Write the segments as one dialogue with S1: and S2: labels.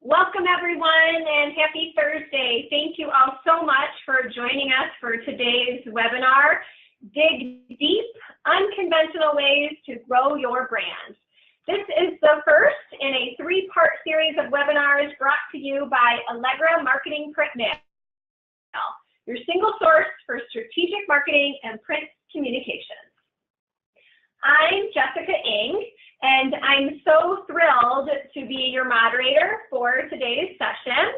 S1: Welcome everyone and happy Thursday. Thank you all so much for joining us for today's webinar, Dig Deep, Unconventional Ways to Grow Your Brand. This is the first in a three-part series of webinars brought to you by Allegra Marketing Print Mail, your single source for strategic marketing and print communications. I'm Jessica Ng, and I'm so thrilled to be your moderator for today's session.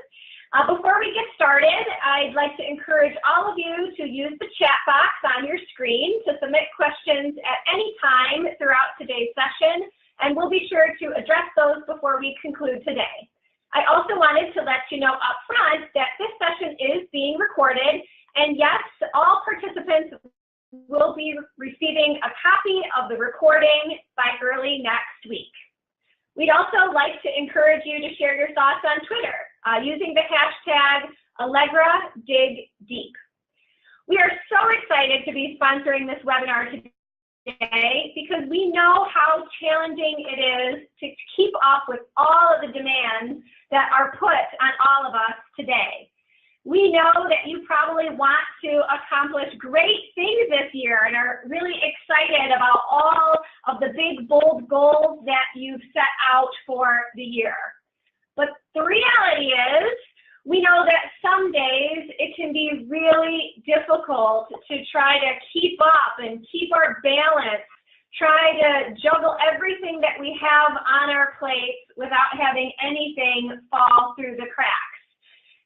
S1: Before we get started, I'd like to encourage all of you to use the chat box on your screen to submit questions at any time throughout today's session, and we'll be sure to address those before we conclude today. I also wanted to let you know up front that this session is being recorded, and yes, all participants will be receiving a copy of the recording by early next week. We'd also like to encourage you to share your thoughts on Twitter using the hashtag AllegraDigDeep. We are so excited to be sponsoring this webinar today because we know how challenging it is to keep up with all of the demands that are put on all of us today. We know that you probably want to accomplish great things this year and are really excited about all of the big, bold goals that you've set out for the year. But the reality is, we know that some days it can be really difficult to try to keep up and keep our balance, try to juggle everything that we have on our plates without having anything fall through the cracks.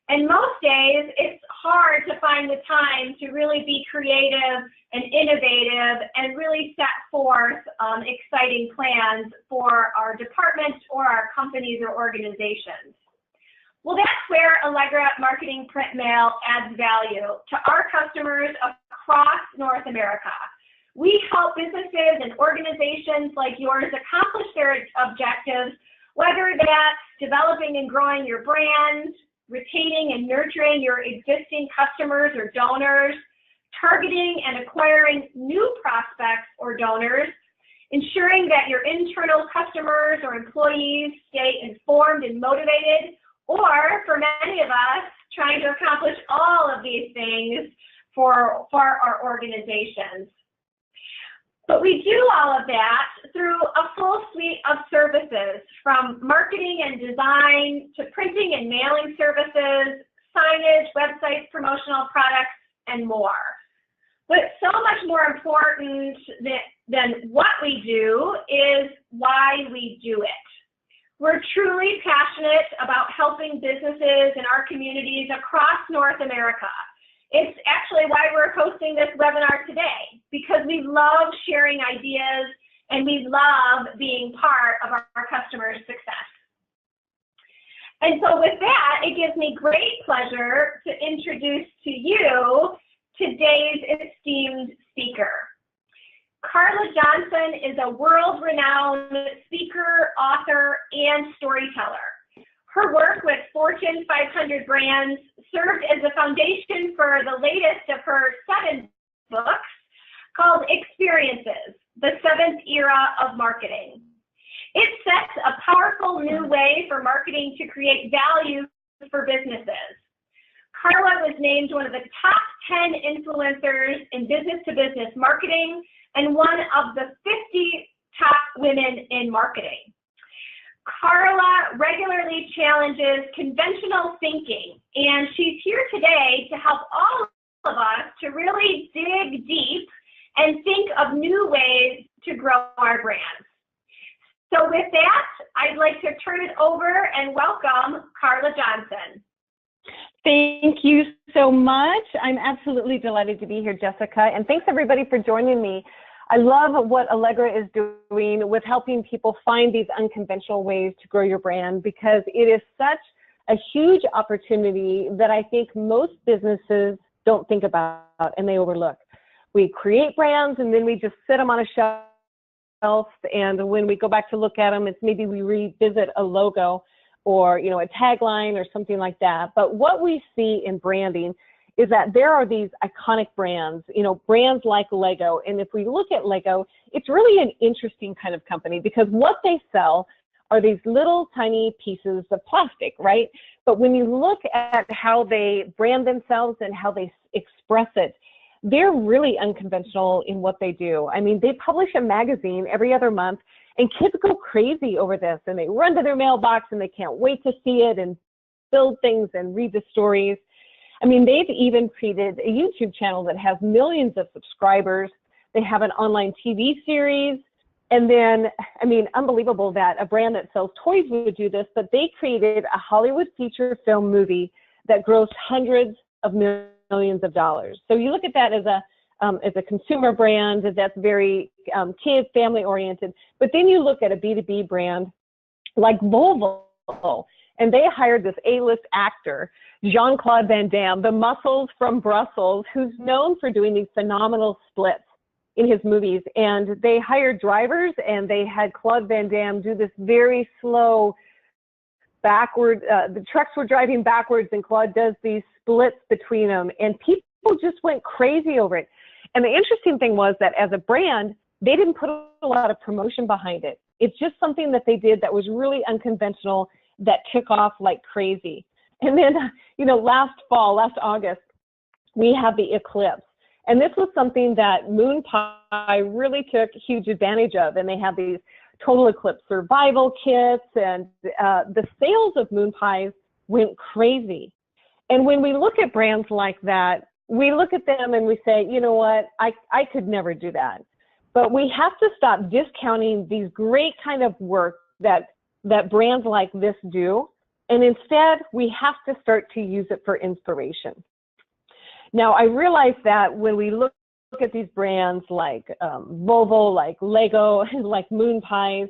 S1: And most days, it's hard to find the time to really be creative and innovative and really set forth exciting plans for our departments or our companies or organizations. Well, that's where Allegra Marketing Print Mail adds value to our customers across North America. We help businesses and organizations like yours accomplish their objectives, whether that's developing and growing your brand, retaining and nurturing your existing customers or donors, targeting and acquiring new prospects or donors, ensuring that your internal customers or employees stay informed and motivated, or for many of us, trying to accomplish all of these things for our organizations. But we do all of that through a full suite of services, from marketing and design to printing and mailing services, signage, websites, promotional products, and more. But so much more important than what we do is why we do it. We're truly passionate about helping businesses in our communities across North America. It's actually why we're hosting this webinar today, because we love sharing ideas and we love being part of our customers' success. And so with that, it gives me great pleasure to introduce to you today's esteemed speaker. Carla Johnson is a world-renowned speaker, author, and storyteller. Her work with Fortune 500 brands served as the foundation for the latest of her 7 books called Experiences, the 7th Era of Marketing. It sets a powerful new way for marketing to create value for businesses. Carla was named one of the top 10 influencers in business-to-business marketing and one of the 50 top women in marketing. Carla regularly challenges conventional thinking, and she's here today to help all of us to really dig deep and think of new ways to grow our brands. So with that, I'd like to turn it over and welcome Carla Johnson.
S2: Thank you so much. I'm absolutely delighted to be here, Jessica, and thanks everybody for joining me. I love what Allegra is doing with helping people find these unconventional ways to grow your brand, because it is such a huge opportunity that I think most businesses don't think about and they overlook. We create brands and then we just sit them on a shelf, and when we go back to look at them, it's maybe we revisit a logo or a tagline or something like that. But what we see in branding is that there are these iconic brands, brands like Lego. And if we look at Lego, it's really an interesting kind of company because what they sell are these little tiny pieces of plastic, right? But when you look at how they brand themselves and how they express it, they're really unconventional in what they do. I mean, they publish a magazine every other month, and kids go crazy over this, and they run to their mailbox and they can't wait to see it and build things and read the stories. I mean, they've even created a YouTube channel that has millions of subscribers. They have an online TV series. And then, I mean, unbelievable that a brand that sells toys would do this, but they created a Hollywood feature film movie that grossed hundreds of millions of dollars. So you look at that as a consumer brand that's very kid, family oriented. But then you look at a B2B brand like Volvo, and they hired this A-list actor, Jean-Claude Van Damme, the muscles from Brussels, who's known for doing these phenomenal splits in his movies. And they hired drivers, and they had Claude Van Damme do this very slow backward, the trucks were driving backwards, and Claude does these splits between them, and people just went crazy over it. And the interesting thing was that as a brand, they didn't put a lot of promotion behind it. It's just something that they did that was really unconventional, that took off like crazy. And then, you know, last August, we had the eclipse. And this was something that Moon Pie really took huge advantage of. And they had these total eclipse survival kits, and the sales of Moon Pies went crazy. And when we look at brands like that, we look at them and we say, you know what, I could never do that. But we have to stop discounting these great kind of work that brands like this do. And instead, we have to start to use it for inspiration. Now, I realize that when we look at these brands like Volvo, like Lego, like Moon Pies,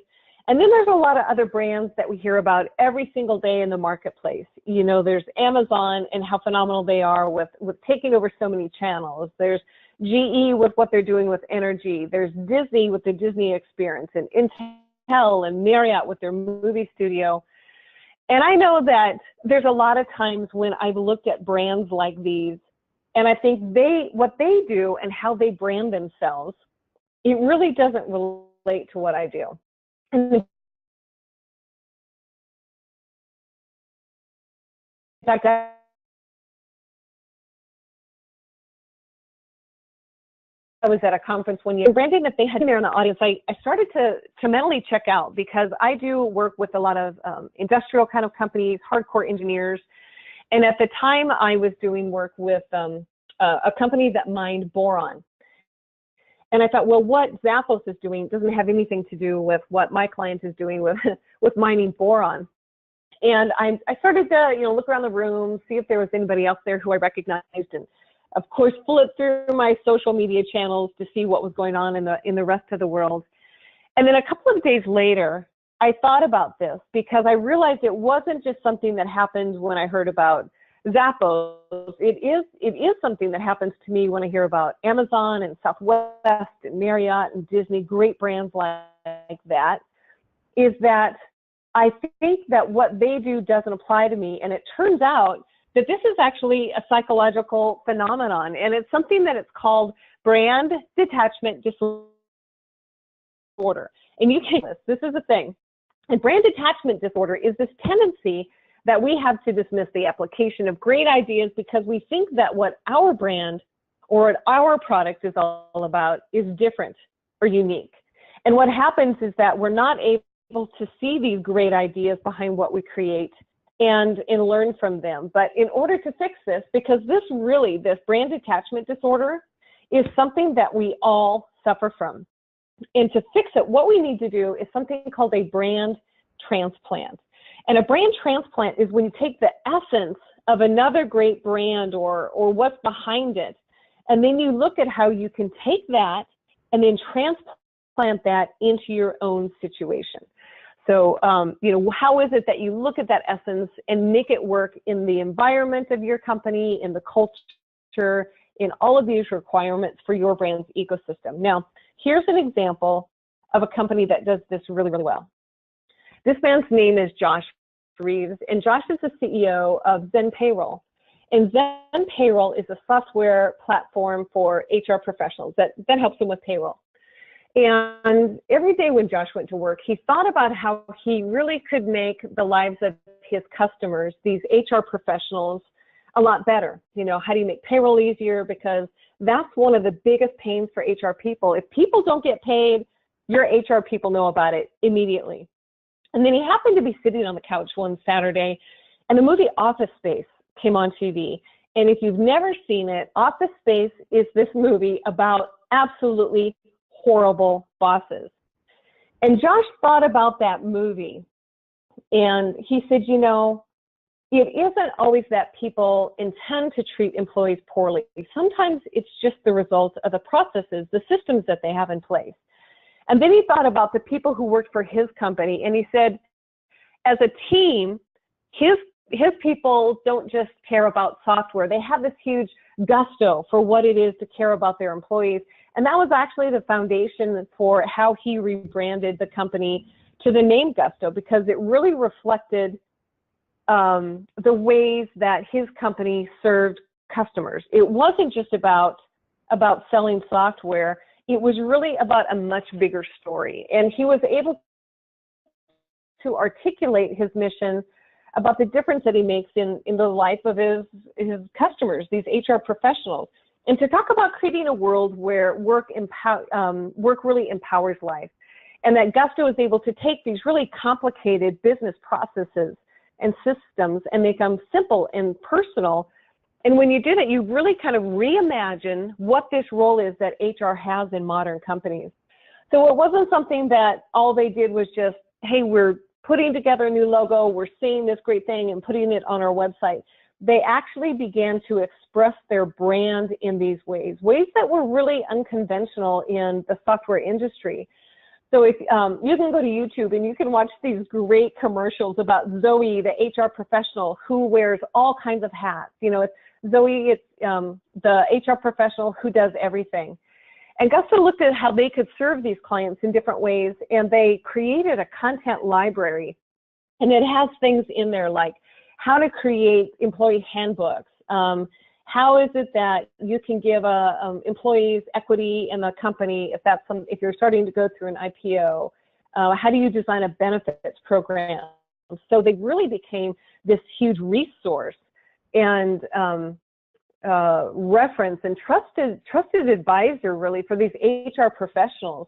S2: and then there's a lot of other brands that we hear about every single day in the marketplace. You know, there's Amazon and how phenomenal they are with taking over so many channels. There's GE with what they're doing with energy. There's Disney with the Disney experience, and Intel and Marriott with their movie studio. And I know that there's a lot of times when I've looked at brands like these, and I think what they do and how they brand themselves, it really doesn't relate to what I do. In fact, I was at a conference one year, branding that they had there in the audience, I started to mentally check out, because I do work with a lot of industrial kind of companies, hardcore engineers. And at the time I was doing work with a company that mined boron. And I thought, well, what Zappos is doing doesn't have anything to do with what my client is doing with mining boron. And I started to, you know, look around the room, see if there was anybody else there who I recognized, and of course, flip through my social media channels to see what was going on in the rest of the world. And then a couple of days later, I thought about this, because I realized it wasn't just something that happened when I heard about Zappos. It is something that happens to me when I hear about Amazon and Southwest and Marriott and Disney, great brands like that, is that I think that what they do doesn't apply to me. And it turns out that this is actually a psychological phenomenon, and it's something that it's called brand detachment disorder. And you can, this is a thing. And brand detachment disorder is this tendency that we have to dismiss the application of great ideas, because we think that what our brand or what our product is all about is different or unique. And what happens is that we're not able to see these great ideas behind what we create and learn from them. But in order to fix this, because this brand detachment disorder is something that we all suffer from. And to fix it, what we need to do is something called a brand transplant. And a brand transplant is when you take the essence of another great brand or what's behind it, and then you look at how you can take that and then transplant that into your own situation. So, you know, how is it that you look at that essence and make it work in the environment of your company, in the culture, in all of these requirements for your brand's ecosystem? Now, here's an example of a company that does this really, really well. This man's name is Josh Reeves, and Josh is the CEO of Zen Payroll. And Zen Payroll is a software platform for HR professionals that helps them with payroll. And every day when Josh went to work, he thought about how he really could make the lives of his customers, these HR professionals, a lot better. You know, how do you make payroll easier? Because that's one of the biggest pains for HR people. If people don't get paid, your HR people know about it immediately. And then he happened to be sitting on the couch one Saturday, and the movie Office Space came on TV. And if you've never seen it, Office Space is this movie about absolutely horrible bosses. And Josh thought about that movie, and he said, you know, it isn't always that people intend to treat employees poorly. Sometimes it's just the result of the processes, the systems that they have in place. And then he thought about the people who worked for his company, and he said, as a team, his people don't just care about software. They have this huge gusto for what it is to care about their employees. And that was actually the foundation for how he rebranded the company to the name Gusto, because it really reflected the ways that his company served customers. It wasn't just about selling software. It was really about a much bigger story. And he was able to articulate his mission about the difference that he makes in the life of his customers, these HR professionals, and to talk about creating a world where work really empowers life, and that Gusto is able to take these really complicated business processes and systems and make them simple and personal. And when you do that, you really kind of reimagine what this role is that HR has in modern companies. So it wasn't something that all they did was just, hey, we're putting together a new logo, we're seeing this great thing and putting it on our website. They actually began to express their brand in these ways that were really unconventional in the software industry. So if you can go to YouTube and you can watch these great commercials about Zoe, the HR professional who wears all kinds of hats. You know, it's Zoe, it's the HR professional who does everything. And Gusto looked at how they could serve these clients in different ways, and they created a content library. And it has things in there like how to create employee handbooks. How is it that you can give employees equity in the company if you're starting to go through an IPO? How do you design a benefits program? So they really became this huge resource and reference and trusted advisor really for these HR professionals.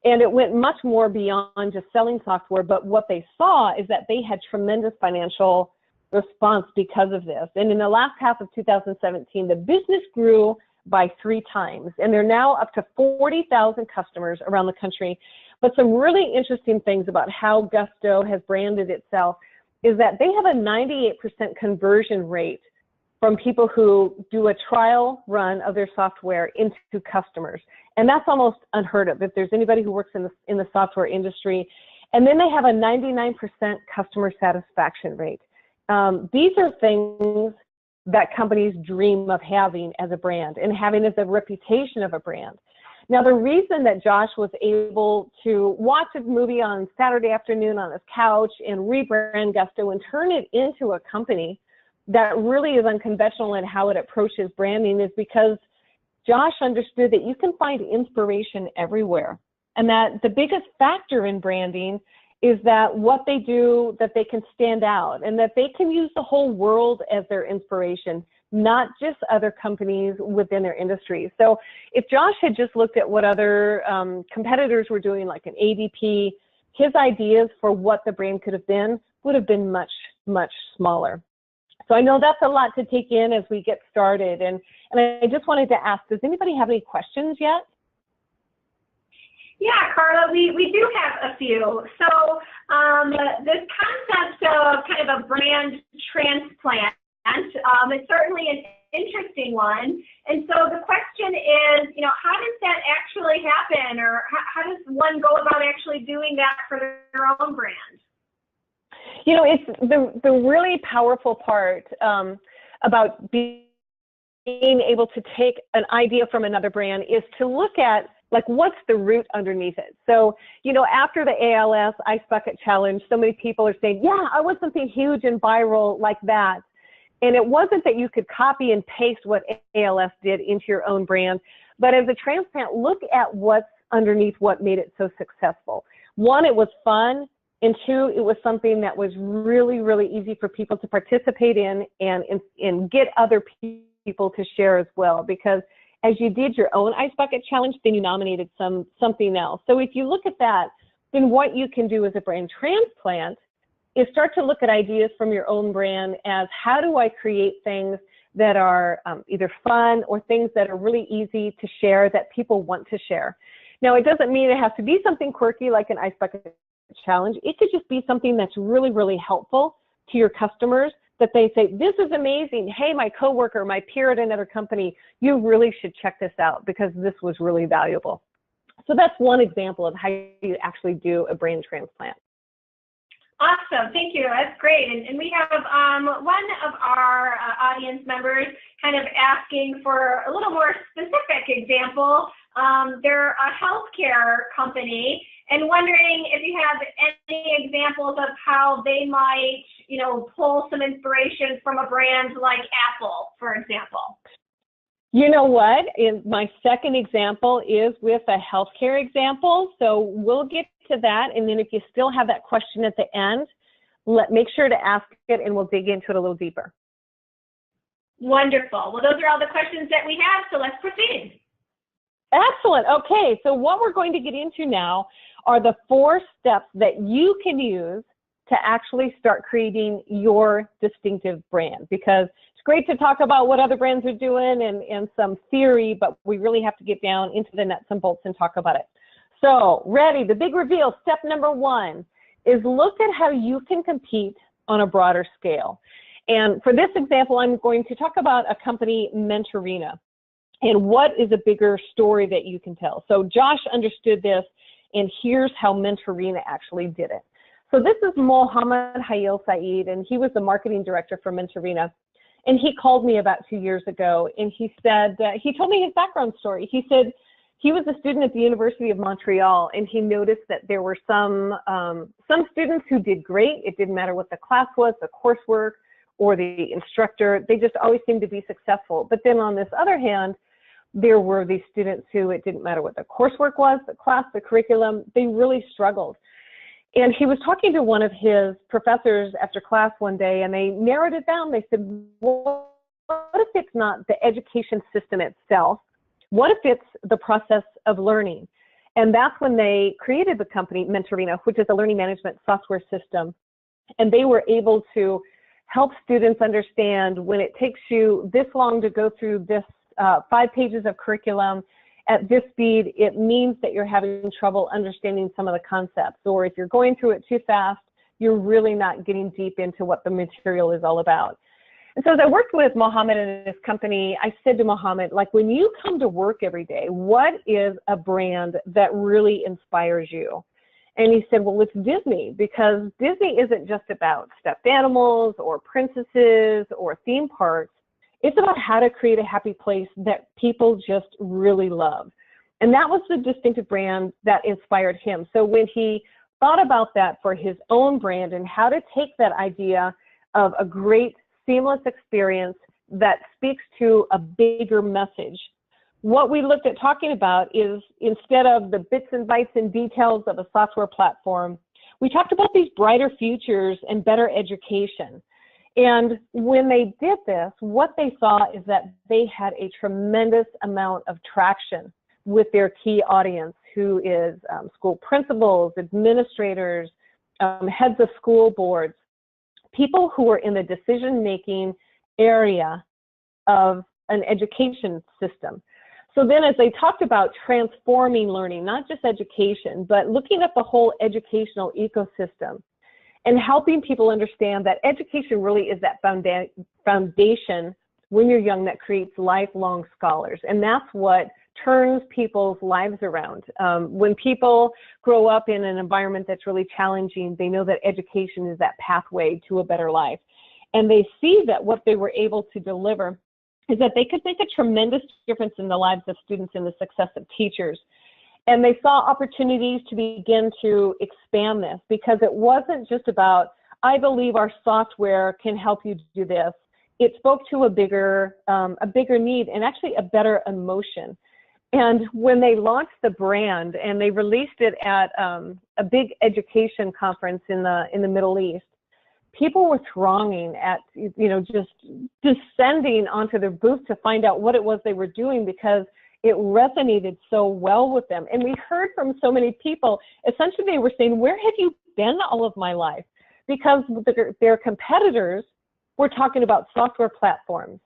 S2: And it went much more beyond just selling software, but what they saw is that they had tremendous financial response because of this. And in the last half of 2017, the business grew by 3 times, and they're now up to 40,000 customers around the country. But some really interesting things about how Gusto has branded itself is that they have a 98% conversion rate from people who do a trial run of their software into customers. And that's almost unheard of if there's anybody who works in the software industry. And then they have a 99% customer satisfaction rate. These are things that companies dream of having as a brand and having as a reputation of a brand. Now, the reason that Josh was able to watch a movie on Saturday afternoon on his couch and rebrand Gusto and turn it into a company that really is unconventional in how it approaches branding is because Josh understood that you can find inspiration everywhere, and that the biggest factor in branding is that what they do, that they can stand out and that they can use the whole world as their inspiration, not just other companies within their industry. So if Josh had just looked at what other competitors were doing, like an ADP, his ideas for what the brand could have been would have been much, much smaller. So I know that's a lot to take in as we get started. And I just wanted to ask, does anybody have any questions yet?
S1: Yeah, Carla, we do have a few. So this concept of kind of a brand transplant, it's certainly an interesting one. And so the question is, you know, how does that actually happen, or how does one go about actually doing that for their own brand?
S2: You know, it's the really powerful part about being able to take an idea from another brand is to look at, like, what's the root underneath it? So, you know, after the ALS Ice Bucket Challenge, so many people are saying, yeah, I want something huge and viral like that. And it wasn't that you could copy and paste what ALS did into your own brand, but as a transplant, look at what's underneath what made it so successful. One, it was fun, and two, it was something that was really, really easy for people to participate in and get other people to share as well, because as you did your own Ice Bucket Challenge, then you nominated something else. So if you look at that, then what you can do as a brand transplant is start to look at ideas from your own brand as, how do I create things that are either fun or things that are really easy to share that people want to share. Now, it doesn't mean it has to be something quirky like an Ice Bucket Challenge. It could just be something that's really, really helpful to your customers, that they say, this is amazing. Hey, my coworker, my peer at another company, you really should check this out because this was really valuable. So that's one example of how you actually do a brand transplant.
S1: Awesome, thank you, that's great. And we have one of our audience members kind of asking for a little more specific example. They're a healthcare company and wondering if you have any examples of how they might, you know, pull some inspiration from a brand like Apple, for example.
S2: You know what? My second example is with a healthcare example. So we'll get to that. And then if you still have that question at the end, make sure to ask it and we'll dig into it a little deeper.
S1: Wonderful. Well, those are all the questions that we have. So let's proceed.
S2: Excellent. Okay. So what we're going to get into now are the 4 steps that you can use to actually start creating your distinctive brand, because it's great to talk about what other brands are doing and some theory, but we really have to get down into the nuts and bolts and talk about it. So ready, the big reveal. Step number 1 is look at how you can compete on a broader scale. And for this example, I'm going to talk about a company, Mentorina, and what is a bigger story that you can tell. So Josh understood this, and here's how Mentorina actually did it. So this is Mohammed Hayil Saeed, and he was the marketing director for Mentorina. And he called me about 2 years ago, and he said, he told me his background story. He said he was a student at the University of Montreal, and he noticed that there were some students who did great. It didn't matter what the class was, the coursework, or the instructor. They just always seemed to be successful. But then on this other hand, there were these students who it didn't matter what the coursework was, the class, the curriculum, they really struggled. And he was talking to one of his professors after class one day, and they narrowed it down. They said, well, what if it's not the education system itself? What if it's the process of learning? And that's when they created the company Mentorina, which is a learning management software system. And they were able to help students understand, when it takes you this long to go through this 5 pages of curriculum at this speed, it means that you're having trouble understanding some of the concepts. Or if you're going through it too fast, you're really not getting deep into what the material is all about. And so as I worked with Mohammed and his company, I said to Mohammed, like, when you come to work every day, what is a brand that really inspires you? And he said, well, it's Disney, because Disney isn't just about stuffed animals or princesses or theme parks. It's about how to create a happy place that people just really love. And that was the distinctive brand that inspired him. So when he thought about that for his own brand and how to take that idea of a great seamless experience that speaks to a bigger message, what we looked at talking about is, instead of the bits and bytes and details of a software platform, we talked about these brighter futures and better education. And when they did this, what they saw is that they had a tremendous amount of traction with their key audience, who is school principals, administrators, heads of school boards, people who are in the decision-making area of an education system. So then as they talked about transforming learning, not just education, but looking at the whole educational ecosystem, and helping people understand that education really is that foundation when you're young that creates lifelong scholars. And that's what turns people's lives around. When people grow up in an environment that's really challenging, they know that education is that pathway to a better life. And they see that what they were able to deliver is that they could make a tremendous difference in the lives of students and the success of teachers. And they saw opportunities to begin to expand this, because it wasn't just about, I believe our software can help you do this. It spoke to a bigger need, and actually a better emotion. And when they launched the brand and they released it at a big education conference in the Middle East, people were thronging at, just descending onto their booth to find out what it was they were doing, because it resonated so well with them. And we heard from so many people, essentially they were saying, where have you been all of my life? Because their competitors were talking about software platforms.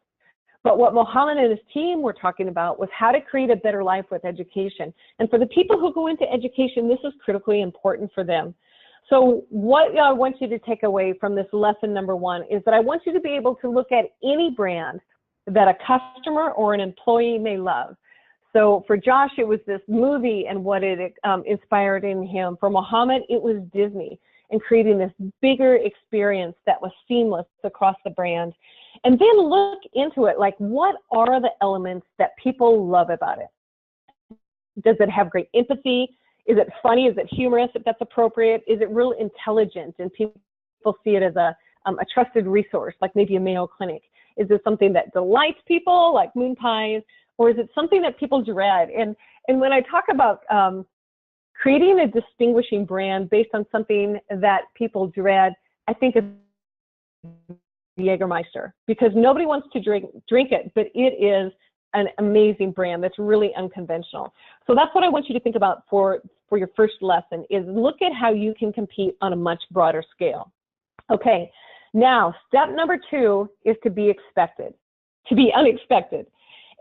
S2: But what Mohammed and his team were talking about was how to create a better life with education. And for the people who go into education, this is critically important for them. So what I want you to take away from this lesson number one is that I want you to be able to look at any brand that a customer or an employee may love. So for Josh, it was this movie and what it inspired in him. For Mohammed, it was Disney and creating this bigger experience that was seamless across the brand. And then look into it, like, what are the elements that people love about it? Does it have great empathy? Is it funny? Is it humorous, if that's appropriate? Is it real intelligent and people see it as a trusted resource, like maybe a Mayo Clinic? Is it something that delights people, like moon pies? Or is it something that people dread? And when I talk about creating a distinguishing brand based on something that people dread, I think of Jägermeister, because nobody wants to drink it, but it is an amazing brand that's really unconventional. So that's what I want you to think about for your first lesson, is look at how you can compete on a much broader scale. Okay, now step number two is to be unexpected.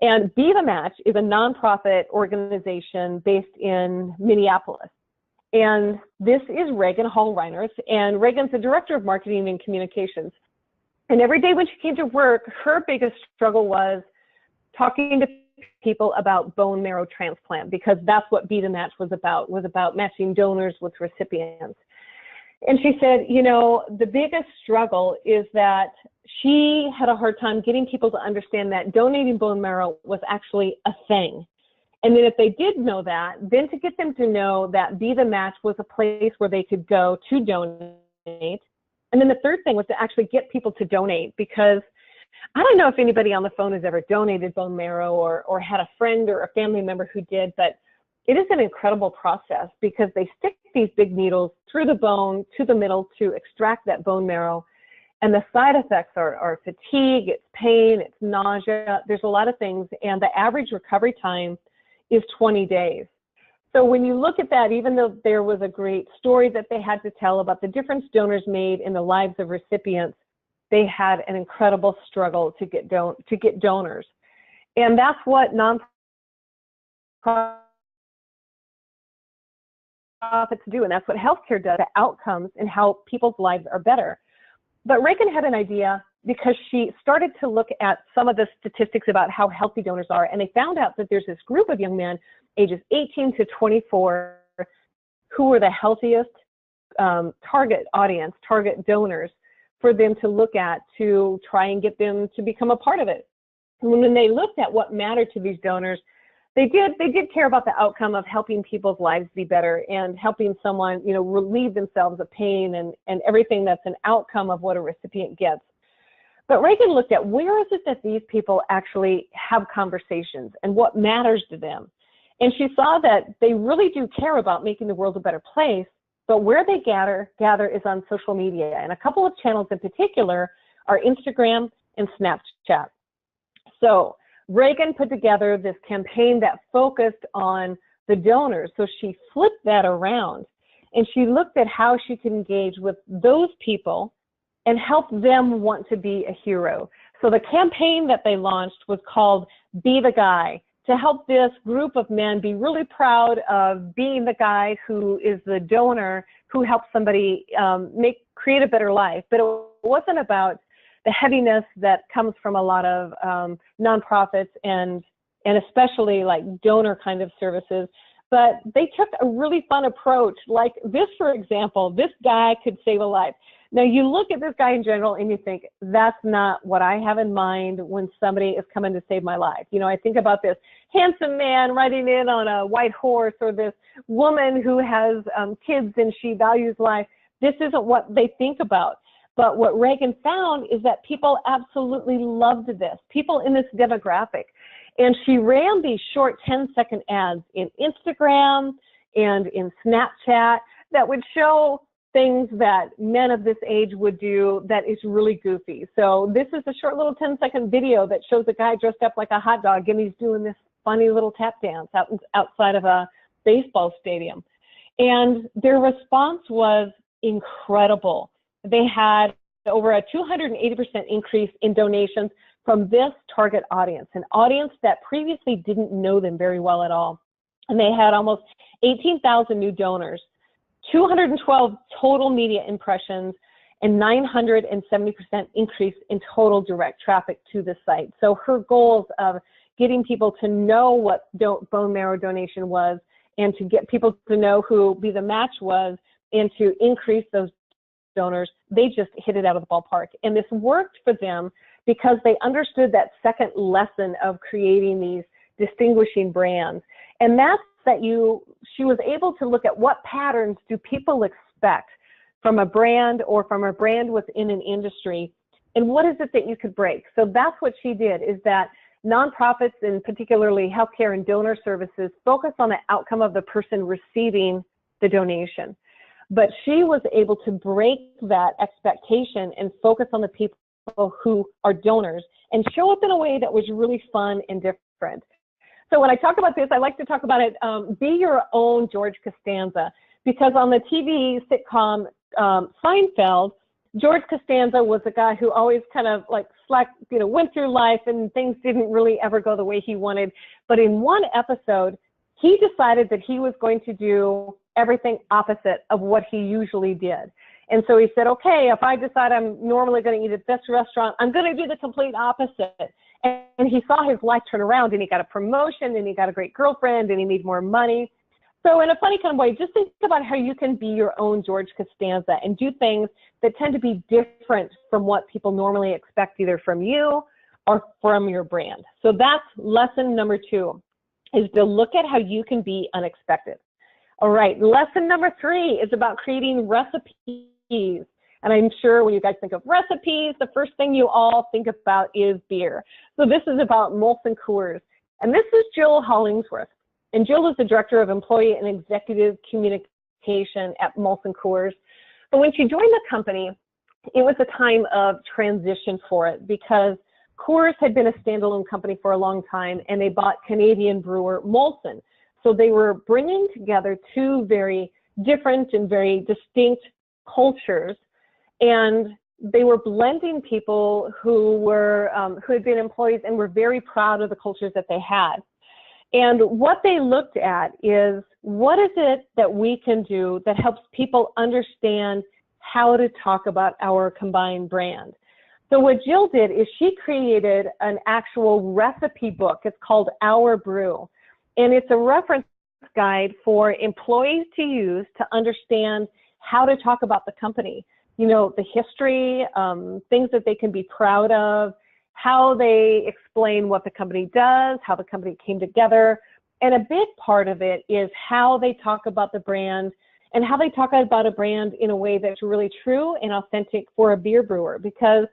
S2: And Be the Match is a nonprofit organization based in Minneapolis. And this is Reagan Hall-Reiners, and Reagan's the director of marketing and communications. And every day when she came to work, her biggest struggle was talking to people about bone marrow transplant, because that's what Be the Match was about matching donors with recipients. And she said, the biggest struggle is that she had a hard time getting people to understand that donating bone marrow was actually a thing. And then if they did know that, then to get them to know that Be the Match was a place where they could go to donate. And then the third thing was to actually get people to donate, because I don't know if anybody on the phone has ever donated bone marrow or had a friend or a family member who did, but it is an incredible process, because they stick these big needles through the bone to the middle to extract that bone marrow. And the side effects are fatigue, it's pain, it's nausea, there's a lot of things. And the average recovery time is 20 days. So when you look at that, even though there was a great story that they had to tell about the difference donors made in the lives of recipients, they had an incredible struggle to get donors. And that's what nonprofits do, and that's what healthcare does, the outcomes and how people's lives are better. But Reagan had an idea, because she started to look at some of the statistics about how healthy donors are, and they found out that there's this group of young men ages 18 to 24 who were the healthiest target audience, target donors for them to look at to try and get them to become a part of it. And when they looked at what mattered to these donors, they did care about the outcome of helping people's lives be better and helping someone, relieve themselves of pain and everything that's an outcome of what a recipient gets. But Reagan looked at, where is it that these people actually have conversations and what matters to them? And she saw that they really do care about making the world a better place, but where they gather is on social media. And a couple of channels in particular are Instagram and Snapchat. So Reagan put together this campaign that focused on the donors. So she flipped that around, and she looked at how she could engage with those people and help them want to be a hero. So the campaign that they launched was called Be the Guy, to help this group of men be really proud of being the guy who is the donor who helps somebody create a better life. But it wasn't about the heaviness that comes from a lot of nonprofits and especially like donor kind of services. But they took a really fun approach, like this, for example. This guy could save a life. Now you look at this guy in general and you think, that's not what I have in mind when somebody is coming to save my life. I think about this handsome man riding in on a white horse, or this woman who has kids and she values life. This isn't what they think about. But what Reagan found is that people absolutely loved this, people in this demographic. And she ran these short 10-second ads in Instagram and in Snapchat that would show things that men of this age would do that is really goofy. So this is a short little 10-second video that shows a guy dressed up like a hot dog, and he's doing this funny little tap dance outside of a baseball stadium. And their response was incredible. They had over a 280% increase in donations from this target audience, an audience that previously didn't know them very well at all. And they had almost 18,000 new donors, 212 total media impressions, and 970% increase in total direct traffic to the site. So her goals of getting people to know what bone marrow donation was, and to get people to know who Be the Match was, and to increase those donors, they just hit it out of the ballpark. And this worked for them because they understood that second lesson of creating these distinguishing brands. And that's that she was able to look at what patterns do people expect from a brand or from a brand within an industry, and what is it that you could break. So that's what she did, is that nonprofits, and particularly healthcare and donor services, focus on the outcome of the person receiving the donation. But she was able to break that expectation and focus on the people who are donors and show up in a way that was really fun and different. So when I talk about this, I like to talk about it, be your own George Costanza, because on the TV sitcom Seinfeld, George Costanza was a guy who always kind of like went through life and things didn't really ever go the way he wanted. But in one episode, he decided that he was going to do everything opposite of what he usually did. And so he said, okay, if I decide I'm normally going to eat at this restaurant, I'm going to do the complete opposite. And he saw his life turn around, and he got a promotion, and he got a great girlfriend, and he made more money. So in a funny kind of way, just think about how you can be your own George Costanza and do things that tend to be different from what people normally expect, either from you or from your brand. So that's lesson number 2, is to look at how you can be unexpected. All right, lesson number 3 is about creating recipes. And I'm sure when you guys think of recipes, the first thing you all think about is beer. So this is about Molson Coors. And this is Jill Hollingsworth. And Jill is the Director of Employee and Executive Communication at Molson Coors. But when she joined the company, it was a time of transition for it, because Coors had been a standalone company for a long time, and they bought Canadian brewer Molson. So they were bringing together two very different and very distinct cultures, and they were blending people who had been employees and were very proud of the cultures that they had. And what they looked at is, what is it that we can do that helps people understand how to talk about our combined brand? So what Jill did is she created an actual recipe book. It's called Our Brew. And it's a reference guide for employees to use to understand how to talk about the company. You know, the history, things that they can be proud of, how they explain what the company does, how the company came together. And a big part of it is how they talk about the brand, and how they talk about a brand in a way that's really true and authentic for a beer brewer. Because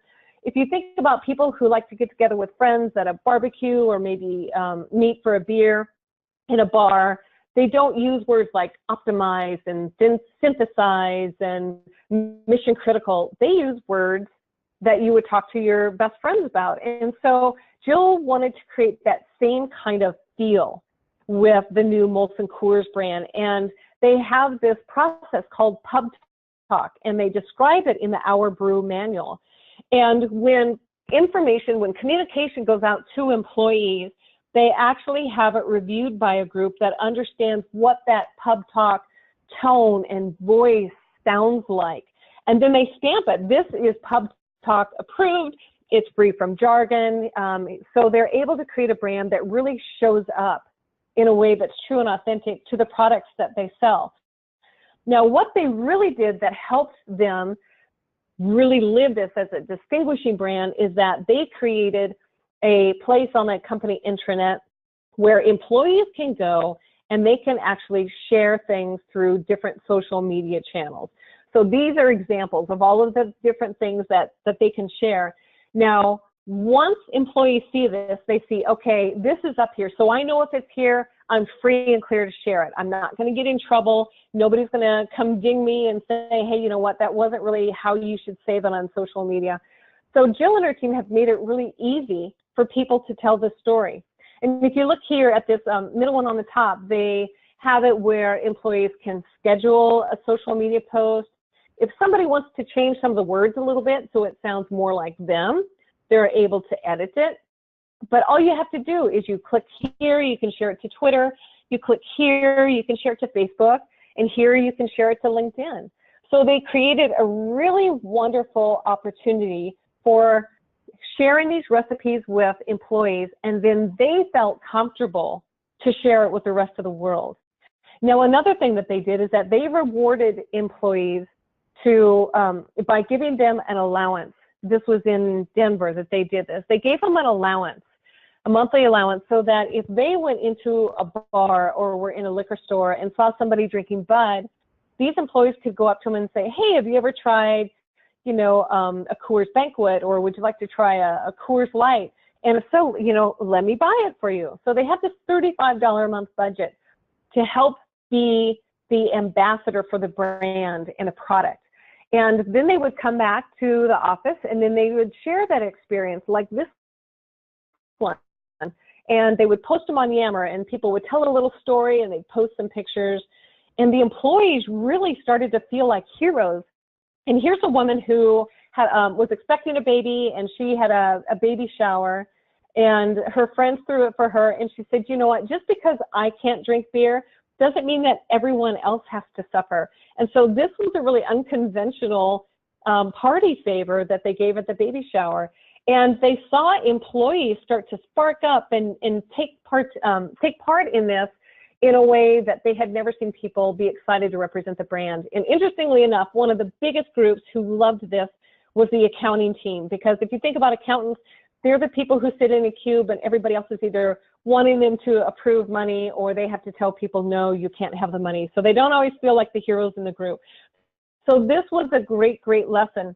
S2: if you think about people who like to get together with friends at a barbecue, or maybe meet for a beer in a bar, they don't use words like optimize and synthesize and mission critical. They use words that you would talk to your best friends about. And so Jill wanted to create that same kind of feel with the new Molson Coors brand. And they have this process called pub talk, and they describe it in the Our Brew manual. And when communication goes out to employees, they actually have it reviewed by a group that understands what that pub talk tone and voice sounds like. And then they stamp it. This is pub talk approved. It's free from jargon. So they're able to create a brand that really shows up in a way that's true and authentic to the products that they sell. Now, what they really did that helped them really live this as a distinguishing brand is that they created a place on the company intranet where employees can go and they can actually share things through different social media channels. So these are examples of all of the different things that they can share. Now, Once employees see this, they see, okay, this is up here. So I know if it's here, I'm free and clear to share it. I'm not going to get in trouble. Nobody's going to come ding me and say, hey, you know what, that wasn't really how you should say that on social media. So Jill and her team have made it really easy for people to tell the story. And if you look here at this middle one on the top, they have it where employees can schedule a social media post. If somebody wants to change some of the words a little bit so it sounds more like them, they're able to edit it. But all you have to do is you click here, you can share it to Twitter. You click here, you can share it to Facebook. And here you can share it to LinkedIn. So they created a really wonderful opportunity for sharing these recipes with employees, and then they felt comfortable to share it with the rest of the world. Now, another thing that they did is that they rewarded employees by giving them an allowance. This was in Denver that they did this. They gave them an allowance, a monthly allowance, so that if they went into a bar or were in a liquor store and saw somebody drinking Bud, these employees could go up to them and say, hey, have you ever tried, you know, a Coors Banquet, or would you like to try a Coors Light? And if so, you know, let me buy it for you. So they have this $35 a month budget to help be the ambassador for the brand and a product. And then they would come back to the office and then they would share that experience like this one. And they would post them on Yammer and people would tell a little story and they'd post some pictures. And the employees really started to feel like heroes. And here's a woman who had, was expecting a baby, and she had a baby shower, and her friends threw it for her. And she said, you know what, just because I can't drink beer doesn't mean that everyone else has to suffer. And so this was a really unconventional party favor that they gave at the baby shower. And they saw employees start to spark up and take part in this in a way that they had never seen people be excited to represent the brand. And interestingly enough, one of the biggest groups who loved this was the accounting team, because if you think about accountants, they're the people who sit in a cube and everybody else is either wanting them to approve money or they have to tell people, no, you can't have the money. So they don't always feel like the heroes in the group. So this was a great, great lesson.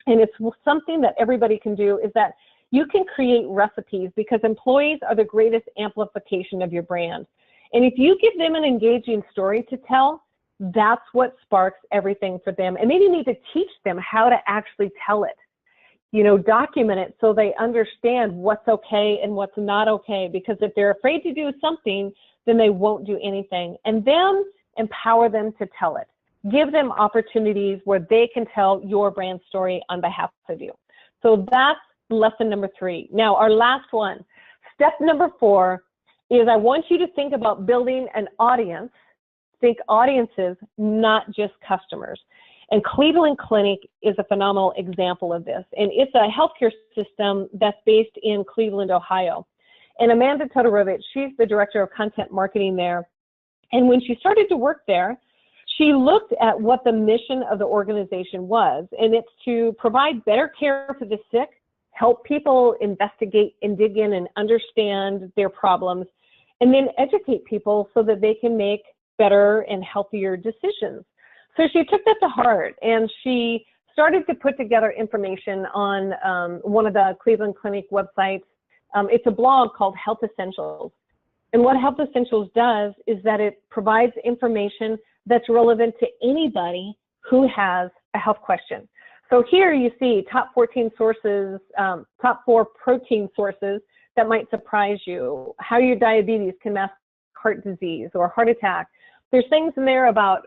S2: And it's something that everybody can do, is that you can create recipes, because employees are the greatest amplification of your brand. And if you give them an engaging story to tell, that's what sparks everything for them. And then you need to teach them how to actually tell it. You know, document it so they understand what's okay and what's not okay, because if they're afraid to do something, then they won't do anything. And then empower them to tell it. Give them opportunities where they can tell your brand story on behalf of you. So that's lesson number 3. Now, our last one, step number 4, is I want you to think about building an audience. Think audiences, not just customers. And Cleveland Clinic is a phenomenal example of this. And it's a healthcare system that's based in Cleveland, Ohio. And Amanda Todorovich, she's the director of content marketing there. And when she started to work there, she looked at what the mission of the organization was. And it's to provide better care for the sick, help people investigate and dig in and understand their problems, and then educate people so that they can make better and healthier decisions. So she took that to heart, and she started to put together information on one of the Cleveland Clinic websites. It's a blog called Health Essentials. And what Health Essentials does is that it provides information that's relevant to anybody who has a health question. So here you see top 14 sources, top 4 protein sources that might surprise you, how your diabetes can mask heart disease or heart attack. There's things in there about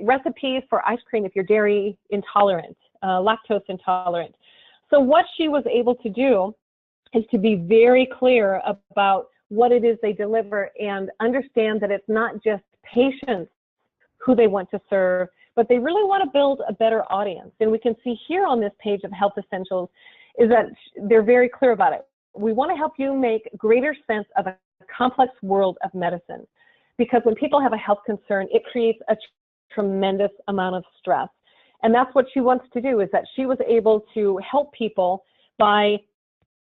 S2: recipes for ice cream if you're dairy intolerant, lactose intolerant. So what she was able to do is to be very clear about what it is they deliver and understand that it's not just patients who they want to serve, but they really want to build a better audience. And we can see here on this page of Health Essentials is that they're very clear about it. We want to help you make greater sense of a complex world of medicine, because when people have a health concern, it creates a tremendous amount of stress. And that's what she wants to do, is that she was able to help people by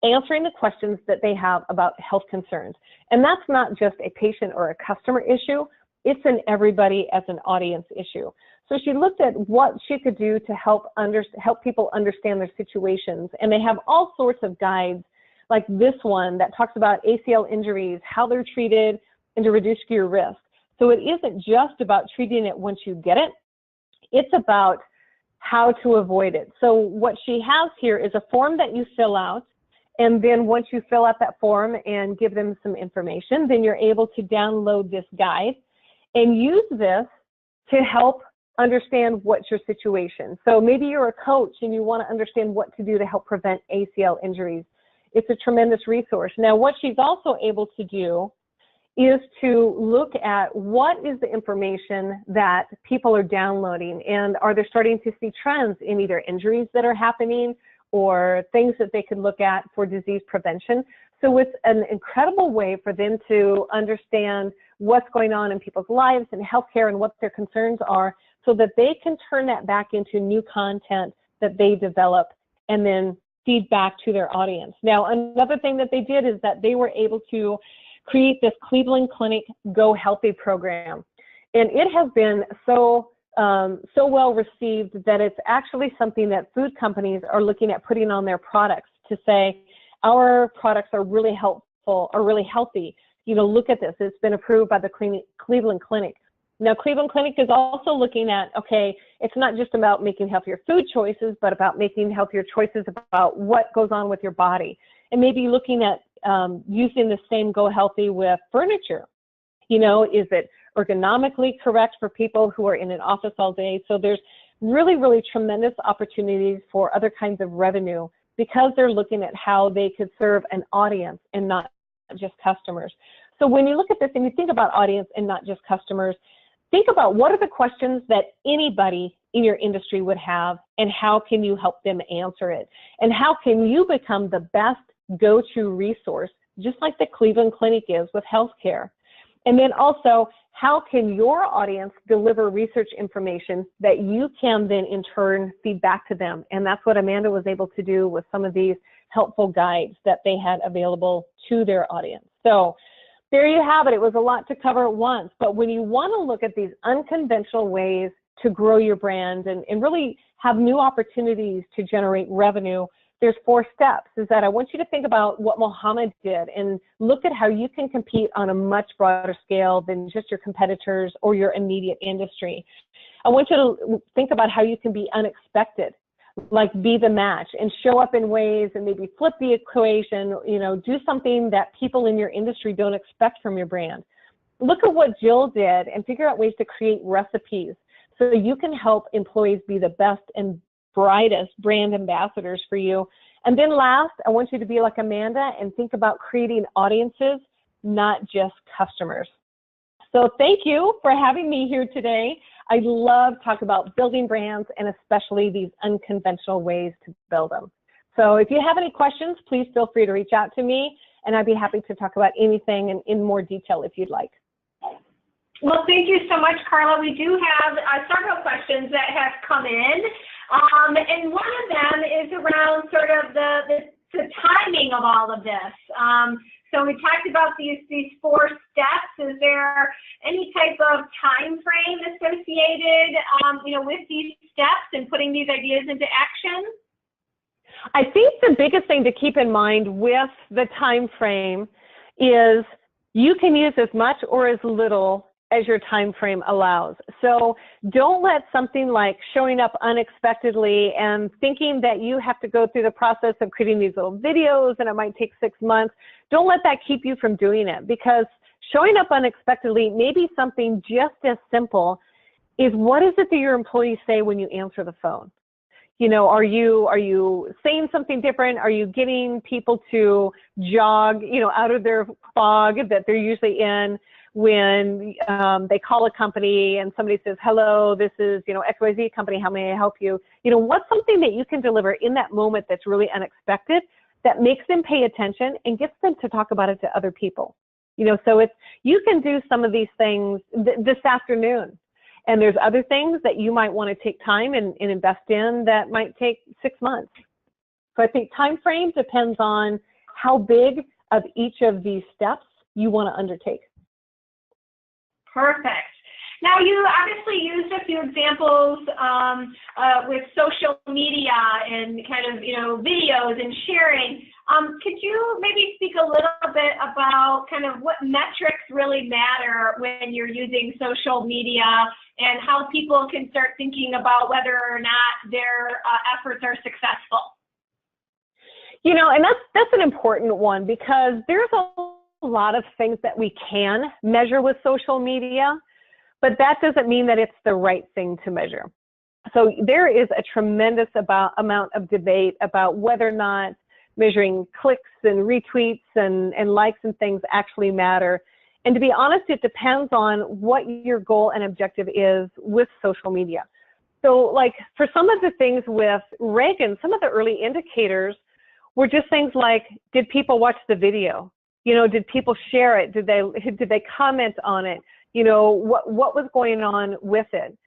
S2: answering the questions that they have about health concerns. And that's not just a patient or a customer issue, it's an everybody as an audience issue. So she looked at what she could do to help people understand their situations. And they have all sorts of guides, like this one that talks about ACL injuries, how they're treated, and to reduce your risk. So it isn't just about treating it once you get it. It's about how to avoid it. So what she has here is a form that you fill out. And then once you fill out that form and give them some information, then you're able to download this guide and use this to help understand what's your situation. So maybe you're a coach and you want to understand what to do to help prevent ACL injuries. It's a tremendous resource. Now, what she's also able to do is to look at what is the information that people are downloading, and are they starting to see trends in either injuries that are happening or things that they could look at for disease prevention. So it's an incredible way for them to understand what's going on in people's lives and healthcare and what their concerns are, so that they can turn that back into new content that they develop and then feed back to their audience. Now, another thing that they did is that they were able to create this Cleveland Clinic Go Healthy program. And it has been so well received that it's actually something that food companies are looking at putting on their products to say, our products are really helpful, are really healthy. You know, look at this. It's been approved by the Cleveland Clinic. Now, Cleveland Clinic is also looking at, okay, it's not just about making healthier food choices, but about making healthier choices about what goes on with your body. And maybe looking at using the same Go Healthy with furniture. You know, is it ergonomically correct for people who are in an office all day? So there's really, really tremendous opportunities for other kinds of revenue because they're looking at how they could serve an audience and not just customers. So when you look at this and you think about audience and not just customers, think about what are the questions that anybody in your industry would have, and how can you help them answer it? And how can you become the best go-to resource, just like the Cleveland Clinic is with healthcare? And then also, how can your audience deliver research information that you can then in turn feed back to them? And that's what Amanda was able to do with some of these helpful guides that they had available to their audience. So there you have it. It was a lot to cover at once, but when you want to look at these unconventional ways to grow your brand and really have new opportunities to generate revenue, there's 4 steps. Is that I want you to think about what Mohammed did and look at how you can compete on a much broader scale than just your competitors or your immediate industry. I want you to think about how you can be unexpected, like be the match and show up in ways and maybe flip the equation, you know, do something that people in your industry don't expect from your brand. Look at what Jill did and figure out ways to create recipes so you can help employees be the best and brightest brand ambassadors for you. And then last, I want you to be like Amanda and think about creating audiences, not just customers. So thank you for having me here today. I love talking about building brands and especially these unconventional ways to build them. So if you have any questions, please feel free to reach out to me and I'd be happy to talk about anything in more detail if you'd like.
S1: Well, thank you so much, Carla. We do have several questions that have come in. And one of them is around sort of the timing of all of this. So we talked about these 4 steps. Is there any type of time frame associated, you know, with these steps and putting these ideas into action?
S2: I think the biggest thing to keep in mind with the time frame is you can use as much or as little as your time frame allows. So don't let something like showing up unexpectedly and thinking that you have to go through the process of creating these little videos and it might take 6 months. Don't let that keep you from doing it, because showing up unexpectedly may be something just as simple is what is it that your employees say when you answer the phone? You know, are you saying something different? Are you getting people to jog, you know, out of their fog that they're usually in when they call a company and somebody says, hello, this is, you know, XYZ company, how may I help you? You know, what's something that you can deliver in that moment that's really unexpected that makes them pay attention and gets them to talk about it to other people? You know, so it's, you can do some of these things this afternoon. And there's other things that you might want to take time and invest in that might take 6 months. So I think time frame depends on how big of each of these steps you want to undertake.
S1: Perfect. Now, you obviously used a few examples with social media and kind of, videos and sharing. Could you maybe speak a little bit about kind of what metrics really matter when you're using social media and how people can start thinking about whether or not their efforts are successful?
S2: And that's an important one, because there's a lot of things that we can measure with social media, but that doesn't mean that it's the right thing to measure. So there is a tremendous amount of debate about whether or not measuring clicks and retweets and likes and things actually matter. And to be honest, it depends on what your goal and objective is with social media. So like for some of the things with Reagan, some of the early indicators were just things like, did people watch the video? Did people share it? Did they comment on it? What was going on with it?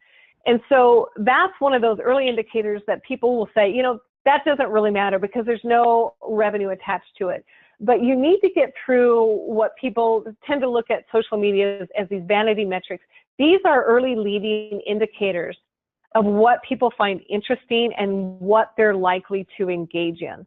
S2: And so that's one of those early indicators that people will say, that doesn't really matter because there's no revenue attached to it. But you need to get through what people tend to look at social media as these vanity metrics. These are early leading indicators of what people find interesting and what they're likely to engage in.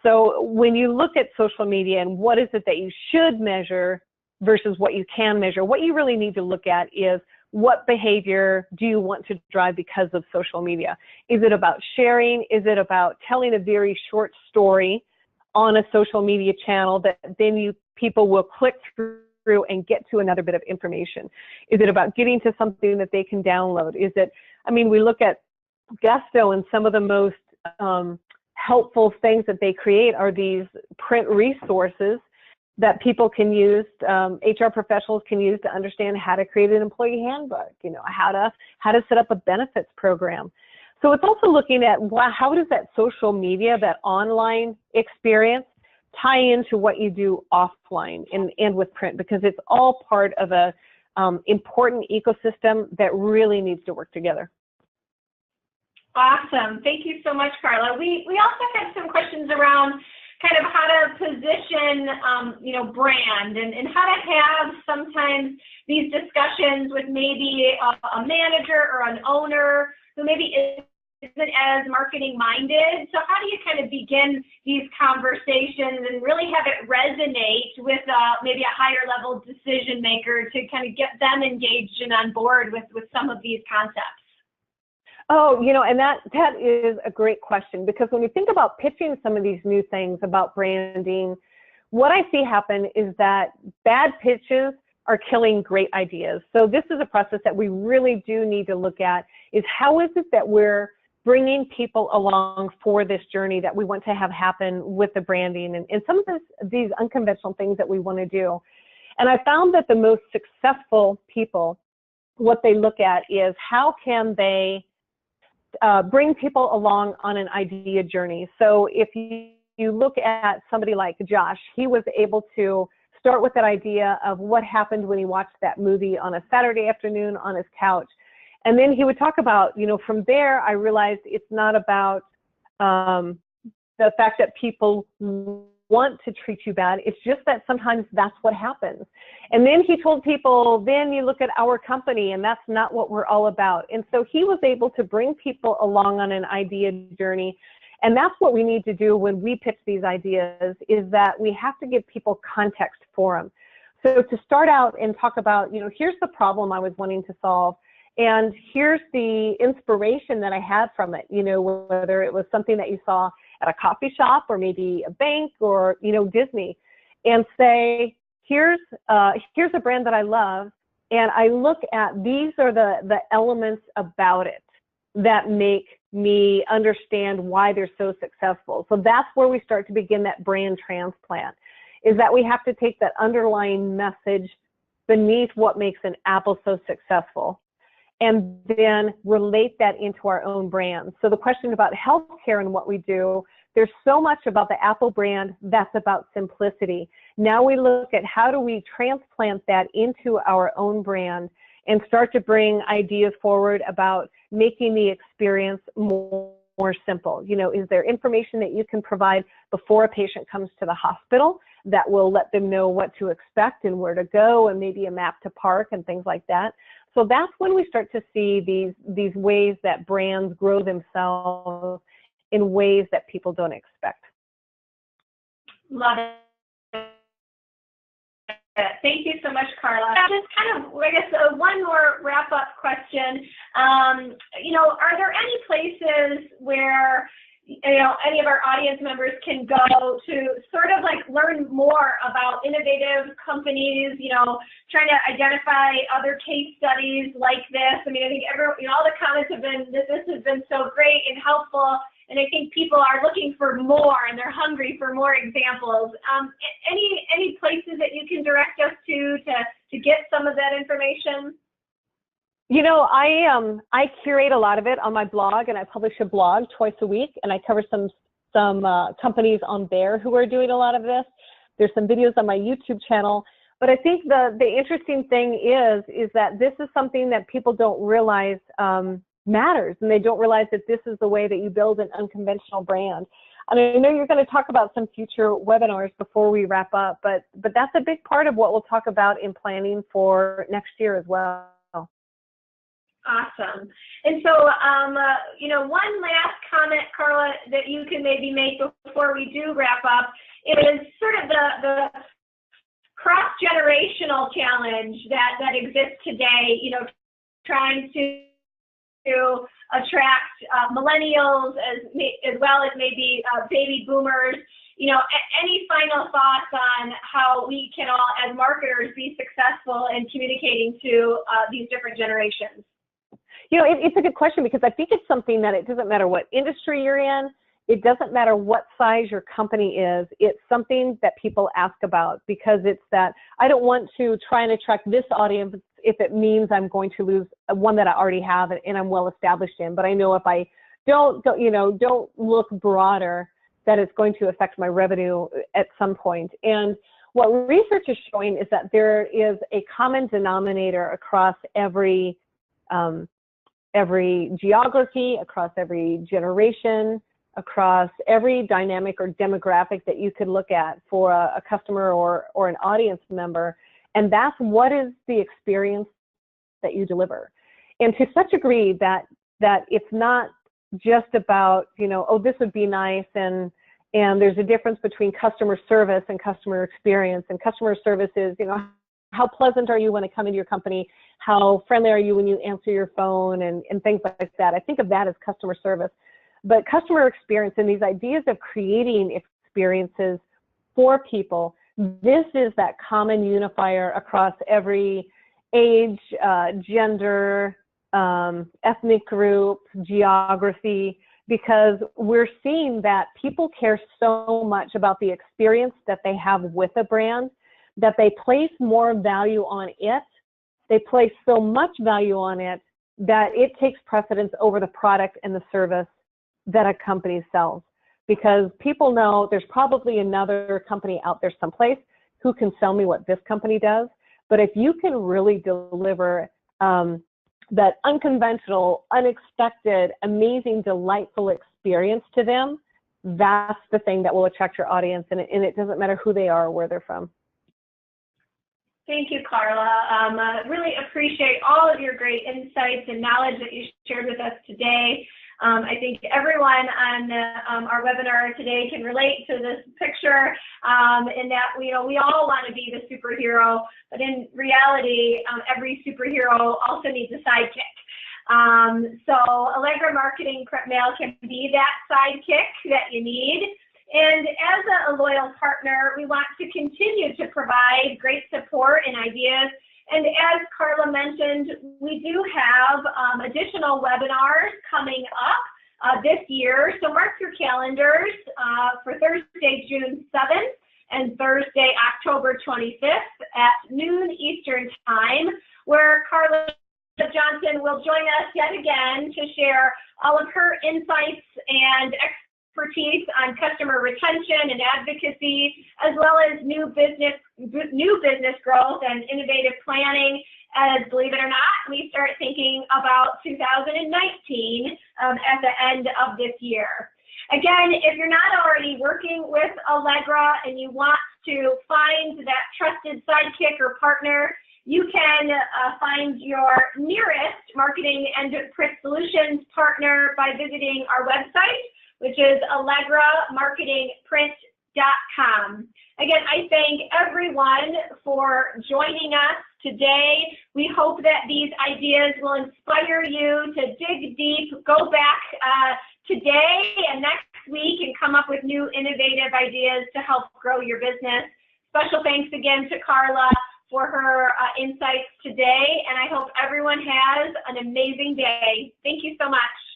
S2: So when you look at social media and what is it that you should measure versus what you can measure, what you really need to look at is, what behavior do you want to drive because of social media? Is it about sharing? Is it about telling a very short story on a social media channel that then people will click through and get to another bit of information? Is it about getting to something that they can download? We look at Gusto, and some of the most helpful things that they create are these print resources that people can use, HR professionals can use to understand how to create an employee handbook, how to set up a benefits program. So it's also looking at, how does that social media, that online experience, tie into what you do offline and with print, because it's all part of a important ecosystem that really needs to work together.
S1: Awesome. Thank you so much, Carla. We also had some questions around kind of how to position, brand and how to have sometimes these discussions with maybe a manager or an owner who maybe isn't as marketing minded. So how do you kind of begin these conversations and really have it resonate with maybe a higher level decision maker to kind of get them engaged and on board with some of these concepts?
S2: Oh, and that is a great question, because when you think about pitching some of these new things about branding, what I see happen is that bad pitches are killing great ideas. So this is a process that we really do need to look at, is how is it that we're bringing people along for this journey that we want to have happen with the branding and some of these unconventional things that we want to do. And I found that the most successful people, what they look at is how can they bring people along on an idea journey. So if you look at somebody like Josh, he was able to start with that idea of what happened when he watched that movie on a Saturday afternoon on his couch. And then he would talk about, from there, I realized it's not about the fact that people want to treat you bad. It's just that sometimes that's what happens. And then he told people, then you look at our company and that's not what we're all about. And so he was able to bring people along on an idea journey. And that's what we need to do when we pitch these ideas, is that we have to give people context for them. So to start out and talk about, here's the problem I was wanting to solve, and here's the inspiration that I had from it, whether it was something that you saw at a coffee shop or maybe a bank or, Disney, and say, here's a brand that I love, and I look at, these are the elements about it that make me understand why they're so successful. So that's where we start to begin that brand transplant, is that we have to take that underlying message beneath what makes an apple so successful and then relate that into our own brand. So the question about healthcare and what we do, there's so much about the Apple brand that's about simplicity. Now we look at how do we transplant that into our own brand and start to bring ideas forward about making the experience more simple. Is there information that you can provide before a patient comes to the hospital that will let them know what to expect and where to go, and maybe a map to park and things like that? So that's when we start to see these ways that brands grow themselves in ways that people don't expect.
S1: Love it. Thank you so much, Carla. Just kind of, I guess, one more wrap-up question. You know, are there any places where, you know, any of our audience members can go to sort of like learn more about innovative companies, you know, trying to identify other case studies like this? I mean, I think you know, all the comments have been that this has been so great and helpful, and I think people are looking for more and they're hungry for more examples. Any places that you can direct us to get some of that information?
S2: You know, I curate a lot of it on my blog, and I publish a blog twice a week, and I cover some companies on there who are doing a lot of this. There's some videos on my YouTube channel, but I think the interesting thing is that this is something that people don't realize matters, and they don't realize that this is the way that you build an unconventional brand. And I know you're going to talk about some future webinars before we wrap up, but that's a big part of what we'll talk about in planning for next year as well.
S1: Awesome. And so, you know, one last comment, Carla, that you can maybe make before we do wrap up is sort of the cross-generational challenge that exists today, you know, trying to attract millennials as well as maybe baby boomers. You know, any final thoughts on how we can all, as marketers, be successful in communicating to these different generations?
S2: You know, it's a good question, because I think it's something that it doesn't matter what industry you're in, it doesn't matter what size your company is, it's something that people ask about, because it's that I don't want to try and attract this audience if it means I'm going to lose one that I already have and I'm well established in. But I know if I don't look broader, that it's going to affect my revenue at some point. And what research is showing is that there is a common denominator across every geography, across every generation, across every dynamic or demographic that you could look at for a customer or an audience member. And that's what is the experience that you deliver. And to such a degree that it's not just about, you know, oh, this would be nice, and there's a difference between customer service and customer experience. And customer service is, you know, how pleasant are you when they come into your company? How friendly are you when you answer your phone, and things like that. I think of that as customer service. But customer experience and these ideas of creating experiences for people, this is that common unifier across every age, gender, ethnic group, geography, because we're seeing that people care so much about the experience that they have with a brand that they place more value on it. They place so much value on it that it takes precedence over the product and the service that a company sells. Because people know there's probably another company out there someplace who can sell me what this company does. But if you can really deliver that unconventional, unexpected, amazing, delightful experience to them, that's the thing that will attract your audience, and it doesn't matter who they are or where they're from.
S1: Thank you, Carla. Really appreciate all of your great insights and knowledge that you shared with us today. I think everyone on our webinar today can relate to this picture, in that we all want to be the superhero, but in reality, every superhero also needs a sidekick. So Allegra Marketing Print Mail can be that sidekick that you need. And as a loyal partner, we want to continue to provide great support and ideas. And as Carla mentioned, we do have additional webinars coming up this year. So mark your calendars for Thursday, June 7th and Thursday, October 25th at noon Eastern Time, where Carla Johnson will join us yet again to share all of her insights and expertise on customer retention and advocacy, as well as new business growth and innovative planning. As, believe it or not, we start thinking about 2019 at the end of this year. Again, if you're not already working with Allegra and you want to find that trusted sidekick or partner, You can find your nearest marketing and print solutions partner by visiting our website, which is allegramarketingprint.com. Again, I thank everyone for joining us today. We hope that these ideas will inspire you to dig deep, go back today and next week and come up with new innovative ideas to help grow your business. Special thanks again to Carla for her insights today, and I hope everyone has an amazing day. Thank you so much.